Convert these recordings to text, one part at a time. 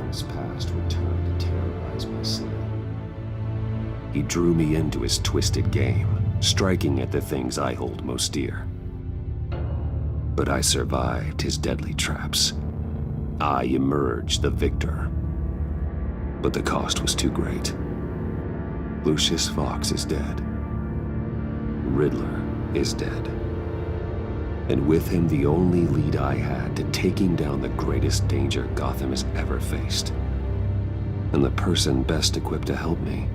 Gotham's past returned to terrorize my city. He drew me into his twisted game, striking at the things I hold most dear. But I survived his deadly traps. I emerged the victor. But the cost was too great. Lucius Fox is dead. Riddler is dead. And with him, the only lead I had to taking down the greatest danger Gotham has ever faced. And the person best equipped to help me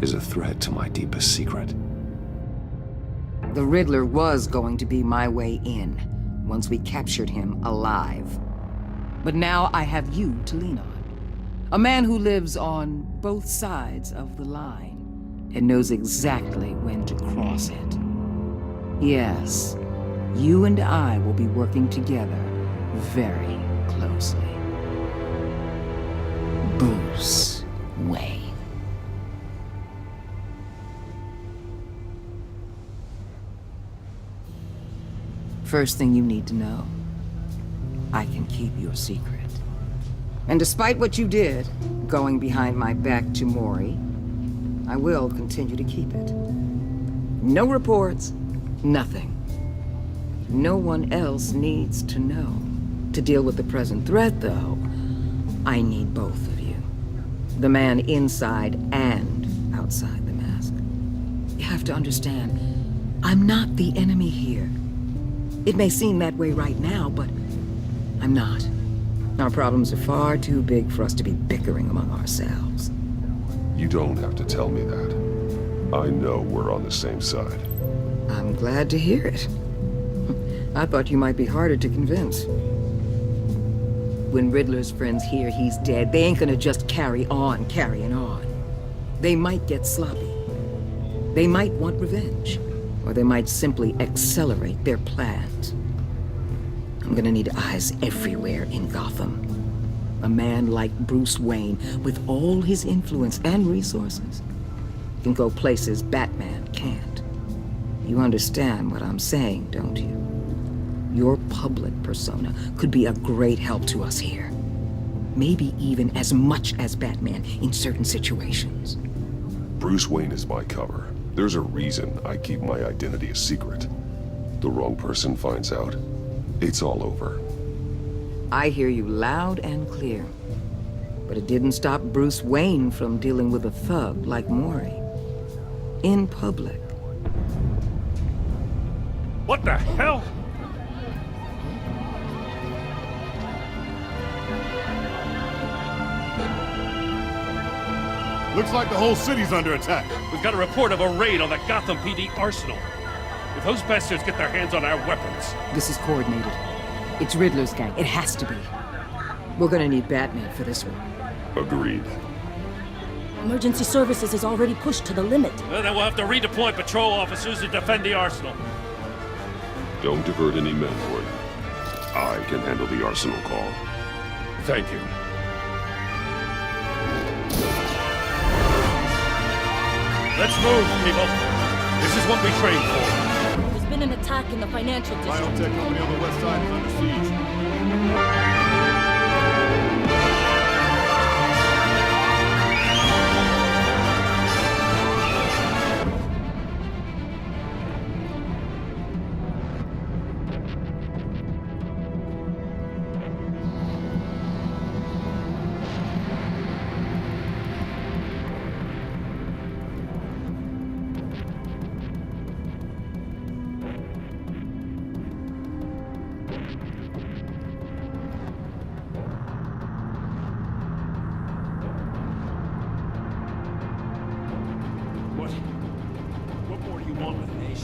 is a threat to my deepest secret. The Riddler was going to be my way in, once we captured him alive. But now I have you to lean on. A man who lives on both sides of the line, and knows exactly when to cross it. Yes, you and I will be working together very closely. Bruce Wayne. First thing you need to know, I can keep your secret. And despite what you did, going behind my back to Mori, I will continue to keep it. No reports, nothing. No one else needs to know. To deal with the present threat, though, I need both of you. The man inside and outside the mask. You have to understand, I'm not the enemy here. It may seem that way right now, but I'm not. Our problems are far too big for us to be bickering among ourselves. You don't have to tell me that. I know we're on the same side. I'm glad to hear it. I thought you might be harder to convince. When Riddler's friends hear he's dead, they ain't gonna just carry on carrying on. They might get sloppy. They might want revenge. Or they might simply accelerate their plans. I'm gonna need eyes everywhere in Gotham. A man like Bruce Wayne, with all his influence and resources, can go places Batman can't. You understand what I'm saying, don't you? Your public persona could be a great help to us here. Maybe even as much as Batman in certain situations. Bruce Wayne is my cover. There's a reason I keep my identity a secret. The wrong person finds out, it's all over. I hear you loud and clear. But it didn't stop Bruce Wayne from dealing with a thug like Mori. In public. What the hell? Looks like the whole city's under attack. We've got a report of a raid on the Gotham PD arsenal. If those bastards get their hands on our weapons... This is coordinated. It's Riddler's gang. It has to be. We're gonna need Batman for this one. Agreed. Emergency services is already pushed to the limit. Well, then we'll have to redeploy patrol officers to defend the arsenal. Don't divert any men, Gordon. I can handle the arsenal call. Thank you. Let's move, people. This is what we trained for. There's been an attack in the financial district. Biotech company on the west side is under siege.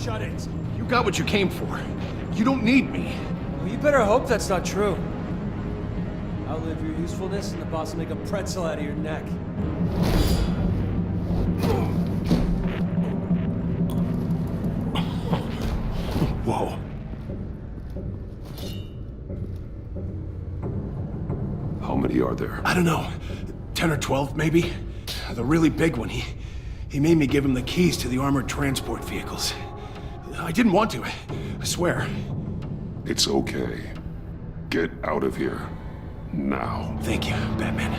Shut it. You got what you came for. You don't need me. Well, you better hope that's not true. Outlive your usefulness and the boss will make a pretzel out of your neck. Whoa. How many are there? I don't know. 10 or 12, maybe? The really big one, he made me give him the keys to the armored transport vehicles. I didn't want to, I swear. It's okay. Get out of here. now. Thank you, Batman.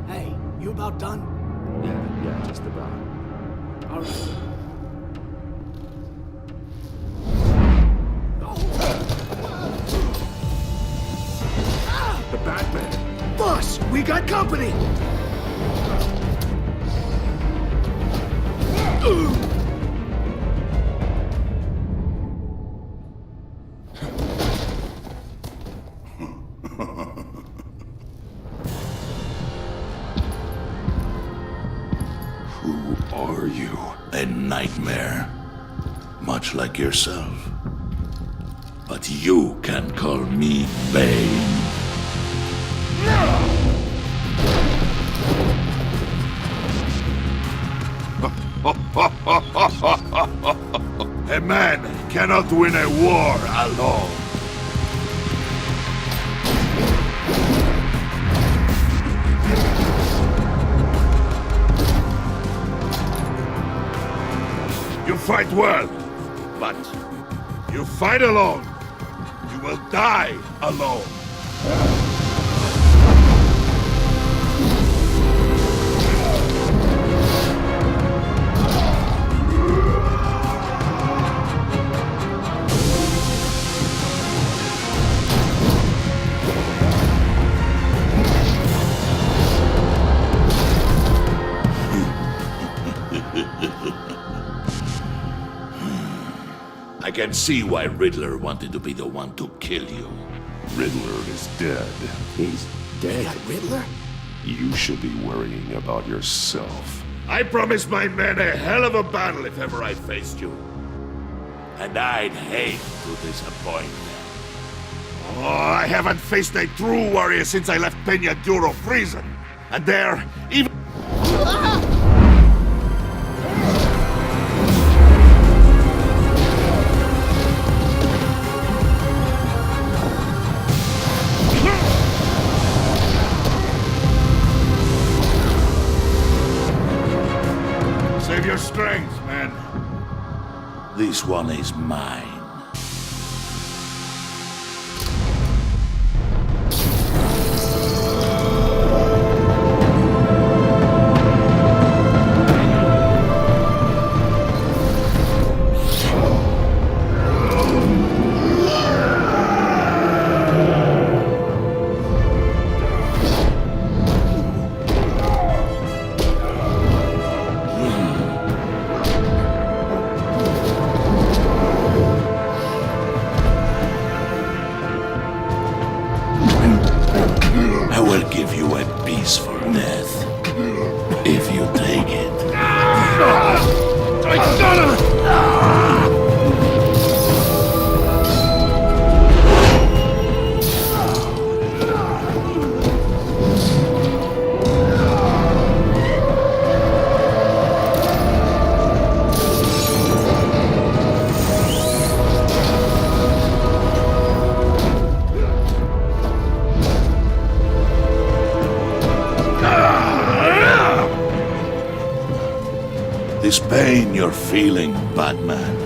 Hey, you about done? Yeah, just about. All right. The Batman! Boss, we got company! Who are you? A nightmare, much like yourself. But you can call me Bane. A man cannot win a war alone. You fight well, but you fight alone. You will die alone. I can see why Riddler wanted to be the one to kill you. Riddler is dead. He's dead. Got Riddler? You should be worrying about yourself. I promised my men a hell of a battle if ever I faced you. And I'd hate to disappoint them. Oh, I haven't faced a true warrior since I left Peña Duro prison. And there, even... Save your strength, man. This one is mine. I will give you a peaceful death. If you take it. This pain you're feeling, Batman.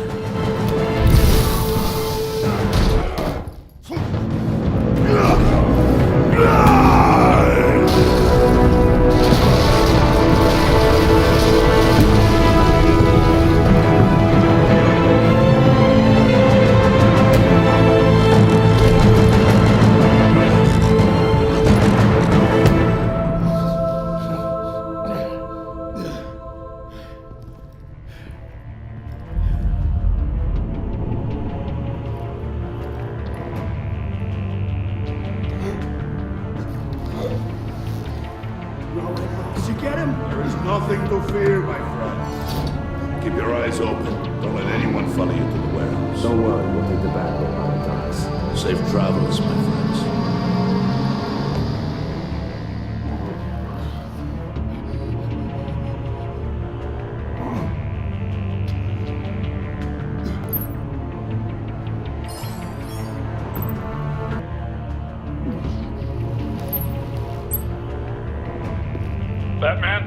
Did you get him? There is nothing to fear, my friend. Keep your eyes open. Don't let anyone follow you to the warehouse. Don't worry, we'll take the back way on the docks. Safe travels, my friends. Batman?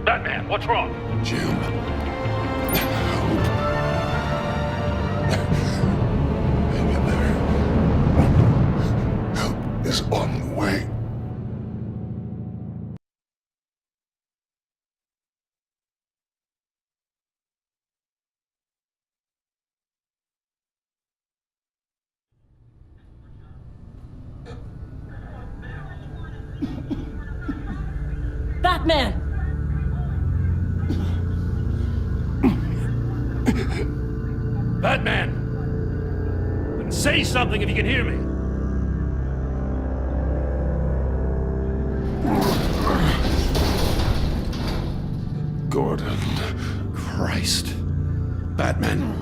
Batman, what's wrong? Jim. Help. Batman! Batman! Say something if you can hear me! Gordon. Christ. Batman.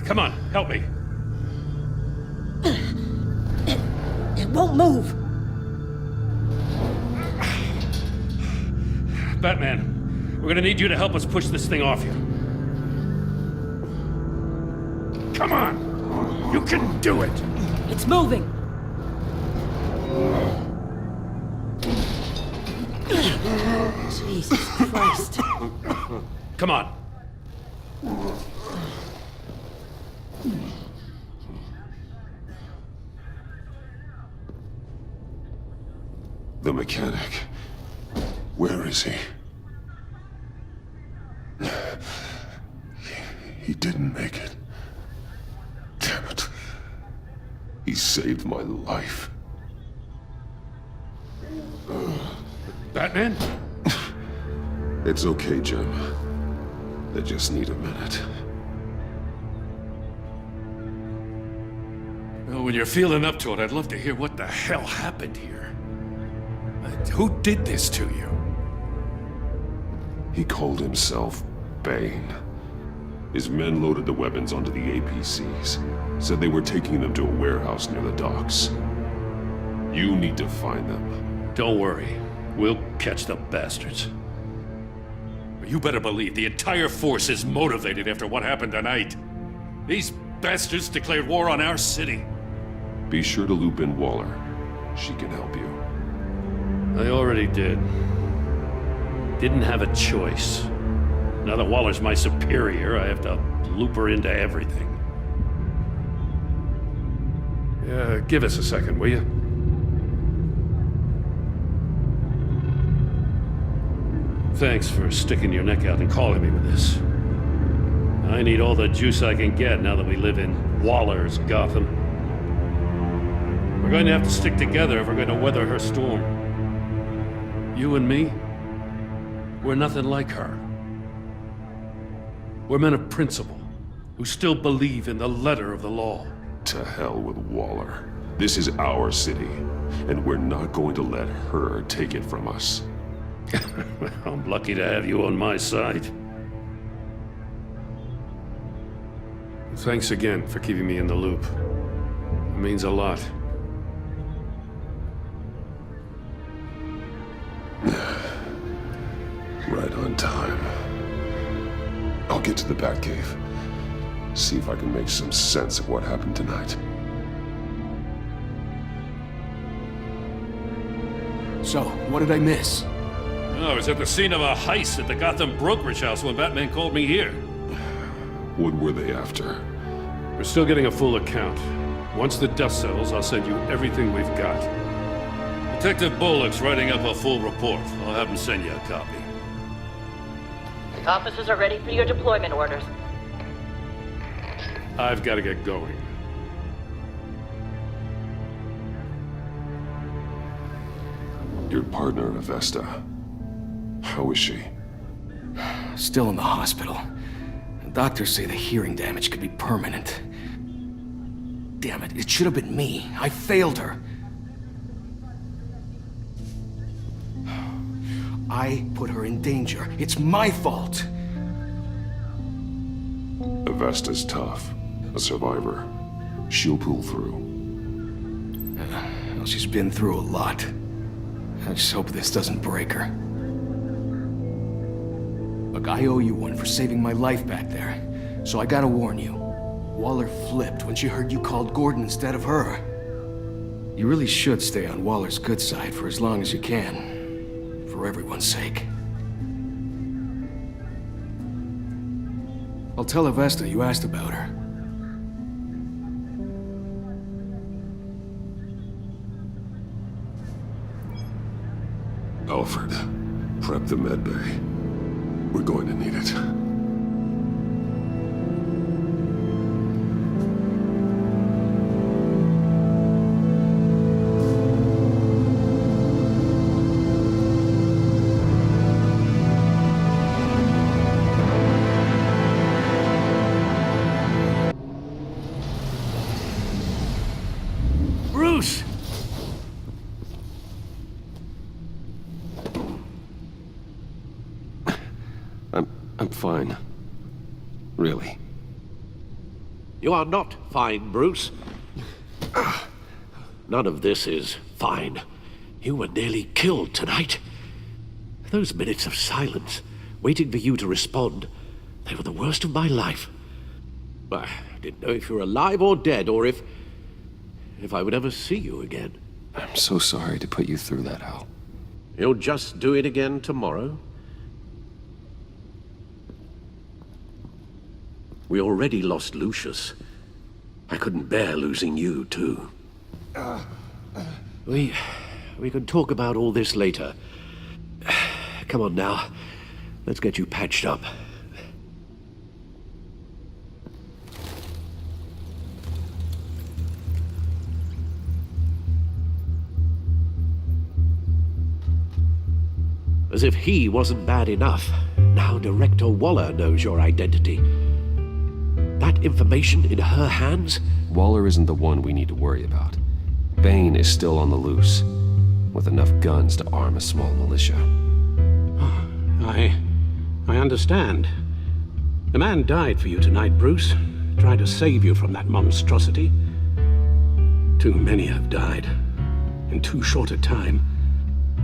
Come on, help me. It won't move! Batman, we're gonna need you to help us push this thing off you. Come on! You can do it! It's moving! Jesus Christ. Come on. The mechanic. Where is he? He didn't make it. Damn it. He saved my life. Batman? It's okay, Jim. I just need a minute. Well, when you're feeling up to it, I'd love to hear what the hell happened here. Who did this to you? He called himself Bane. His men loaded the weapons onto the APCs. Said they were taking them to a warehouse near the docks. You need to find them. Don't worry. We'll catch the bastards. But you better believe the entire force is motivated after what happened tonight. These bastards declared war on our city. Be sure to loop in Waller. She can help you. I already did. Didn't have a choice. Now that Waller's my superior, I have to loop her into everything. Yeah, give us a second, will you? Thanks for sticking your neck out and calling me with this. I need all the juice I can get now that we live in Waller's Gotham. We're going to have to stick together if we're going to weather her storm. You and me, we're nothing like her. We're men of principle, who still believe in the letter of the law. To hell with Waller. This is our city, and we're not going to let her take it from us. I'm lucky to have you on my side. Thanks again for keeping me in the loop. It means a lot. Right on time. I'll get to the Batcave. See if I can make some sense of what happened tonight. So, what did I miss? I was at the scene of a heist at the Gotham brokerage house when Batman called me here. What were they after? We're still getting a full account. Once the dust settles, I'll send you everything we've got. Detective Bullock's writing up a full report. I'll have him send you a copy. Officers are ready for your deployment orders. I've got to get going. Your partner, Avesta. How is she? Still in the hospital. Doctors say the hearing damage could be permanent. Damn it, it should have been me. I failed her. I put her in danger. It's my fault. Avesta's tough. A survivor. She'll pull through. Well, she's been through a lot. I just hope this doesn't break her. Look, I owe you one for saving my life back there. So I gotta warn you. Waller flipped when she heard you called Gordon instead of her. You really should stay on Waller's good side for as long as you can. For everyone's sake. I'll tell Avesta you asked about her. Alfred, prep the med bay. We're going to need it. Bruce! I'm fine. Really. You are not fine, Bruce. None of this is fine. You were nearly killed tonight. Those minutes of silence, waiting for you to respond, they were the worst of my life. I didn't know if you were alive or dead, or if I would ever see you again. I'm so sorry to put you through that, Al. You'll just do it again tomorrow? We already lost Lucius. I couldn't bear losing you, too. We can talk about all this later. Come on now. Let's get you patched up. As if he wasn't bad enough, now Director Waller knows your identity. That information in her hands? Waller isn't the one we need to worry about. Bane is still on the loose, with enough guns to arm a small militia. I understand. The man died for you tonight, Bruce. Tried to save you from that monstrosity. Too many have died. In too short a time.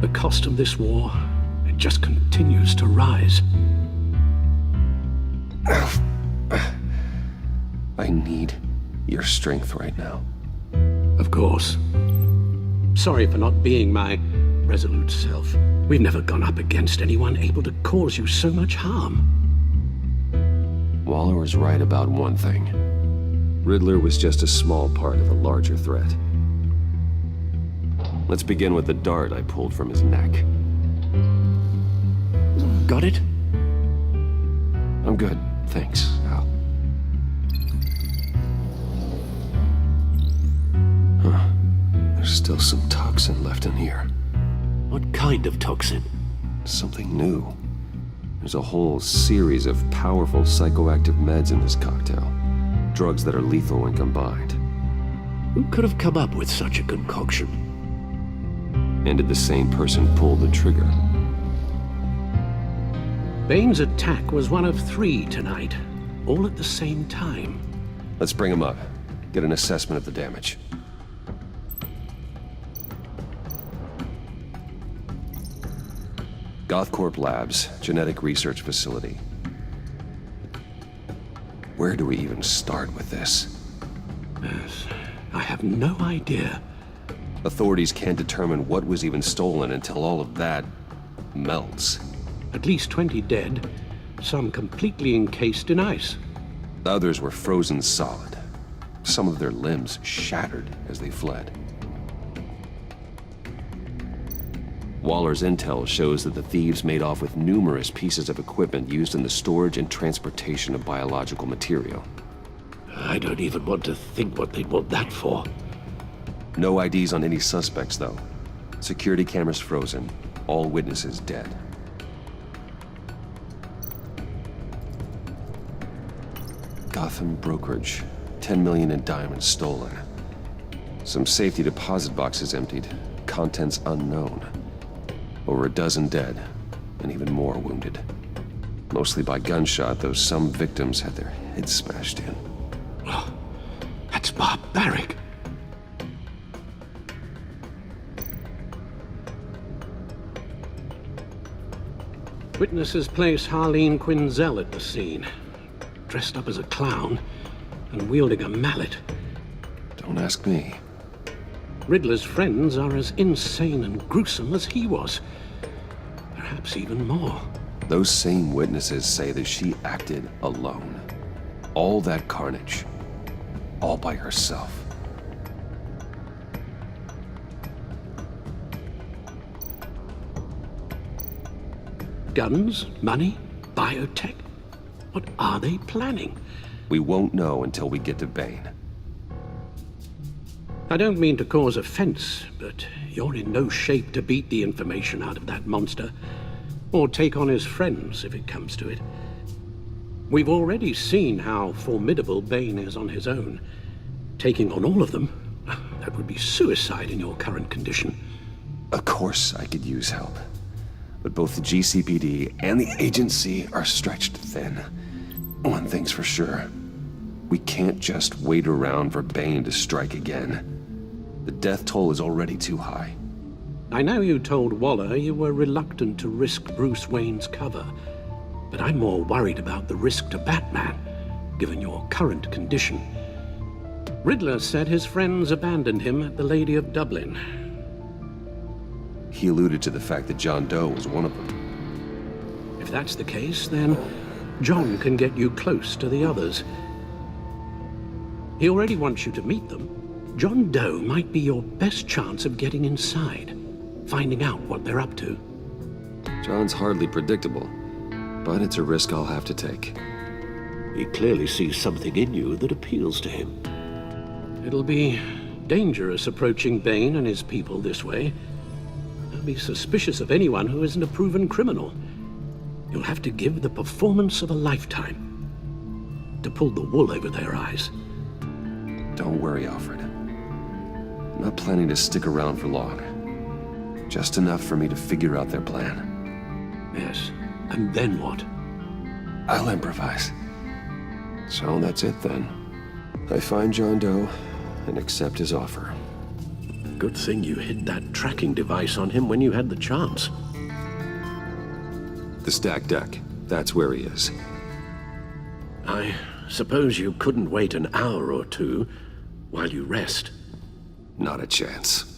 The cost of this war, it just continues to rise. I need your strength right now. Of course. Sorry for not being my resolute self. We've never gone up against anyone able to cause you so much harm. Waller was right about one thing. Riddler was just a small part of a larger threat. Let's begin with the dart I pulled from his neck. Got it? I'm good, thanks, Al. Huh. There's still some toxin left in here. What kind of toxin? Something new. There's a whole series of powerful psychoactive meds in this cocktail. Drugs that are lethal when combined. Who could have come up with such a concoction? And did the same person pull the trigger? Bane's attack was one of 3 tonight, all at the same time. Let's bring him up. Get an assessment of the damage. Gothcorp Labs, genetic research facility. Where do we even start with this? Yes, I have no idea. Authorities can't determine what was even stolen until all of that melts. At least 20 dead, some completely encased in ice. Others were frozen solid. Some of their limbs shattered as they fled. Waller's intel shows that the thieves made off with numerous pieces of equipment used in the storage and transportation of biological material. I don't even want to think what they'd want that for. No IDs on any suspects, though. Security cameras frozen. All witnesses dead. Gotham brokerage. 10 million in diamonds stolen. Some safety deposit boxes emptied. Contents unknown. Over a dozen dead, and even more wounded. Mostly by gunshot, though some victims had their heads smashed in. Oh, that's barbaric. Witnesses place Harleen Quinzel at the scene, dressed up as a clown and wielding a mallet. Don't ask me. Riddler's friends are as insane and gruesome as he was. Perhaps even more. Those same witnesses say that she acted alone. All that carnage. All by herself. Guns, money, biotech? What are they planning? We won't know until we get to Bane. I don't mean to cause offense, but you're in no shape to beat the information out of that monster, or take on his friends if it comes to it. We've already seen how formidable Bane is on his own. Taking on all of them, That would be suicide in your current condition. Of course I could use help. But both the GCPD and the agency are stretched thin. One thing's for sure. We can't just wait around for Bane to strike again. The death toll is already too high. I know you told Waller you were reluctant to risk Bruce Wayne's cover, but I'm more worried about the risk to Batman, given your current condition. Riddler said his friends abandoned him at the Lady of Dublin. He alluded to the fact that John Doe was one of them. If that's the case, then John can get you close to the others. He already wants you to meet them. John Doe might be your best chance of getting inside, finding out what they're up to. John's hardly predictable, but it's a risk I'll have to take. He clearly sees something in you that appeals to him. It'll be dangerous approaching Bane and his people this way. They'll be suspicious of anyone who isn't a proven criminal. You'll have to give the performance of a lifetime to pull the wool over their eyes. Don't worry, Alfred. I'm not planning to stick around for long. Just enough for me to figure out their plan. Yes, and then what? I'll improvise. So that's it then. I find John Doe and accept his offer. Good thing you hid that tracking device on him when you had the chance. The stacked deck. That's where he is. I suppose you couldn't wait an hour or two while you rest. Not a chance.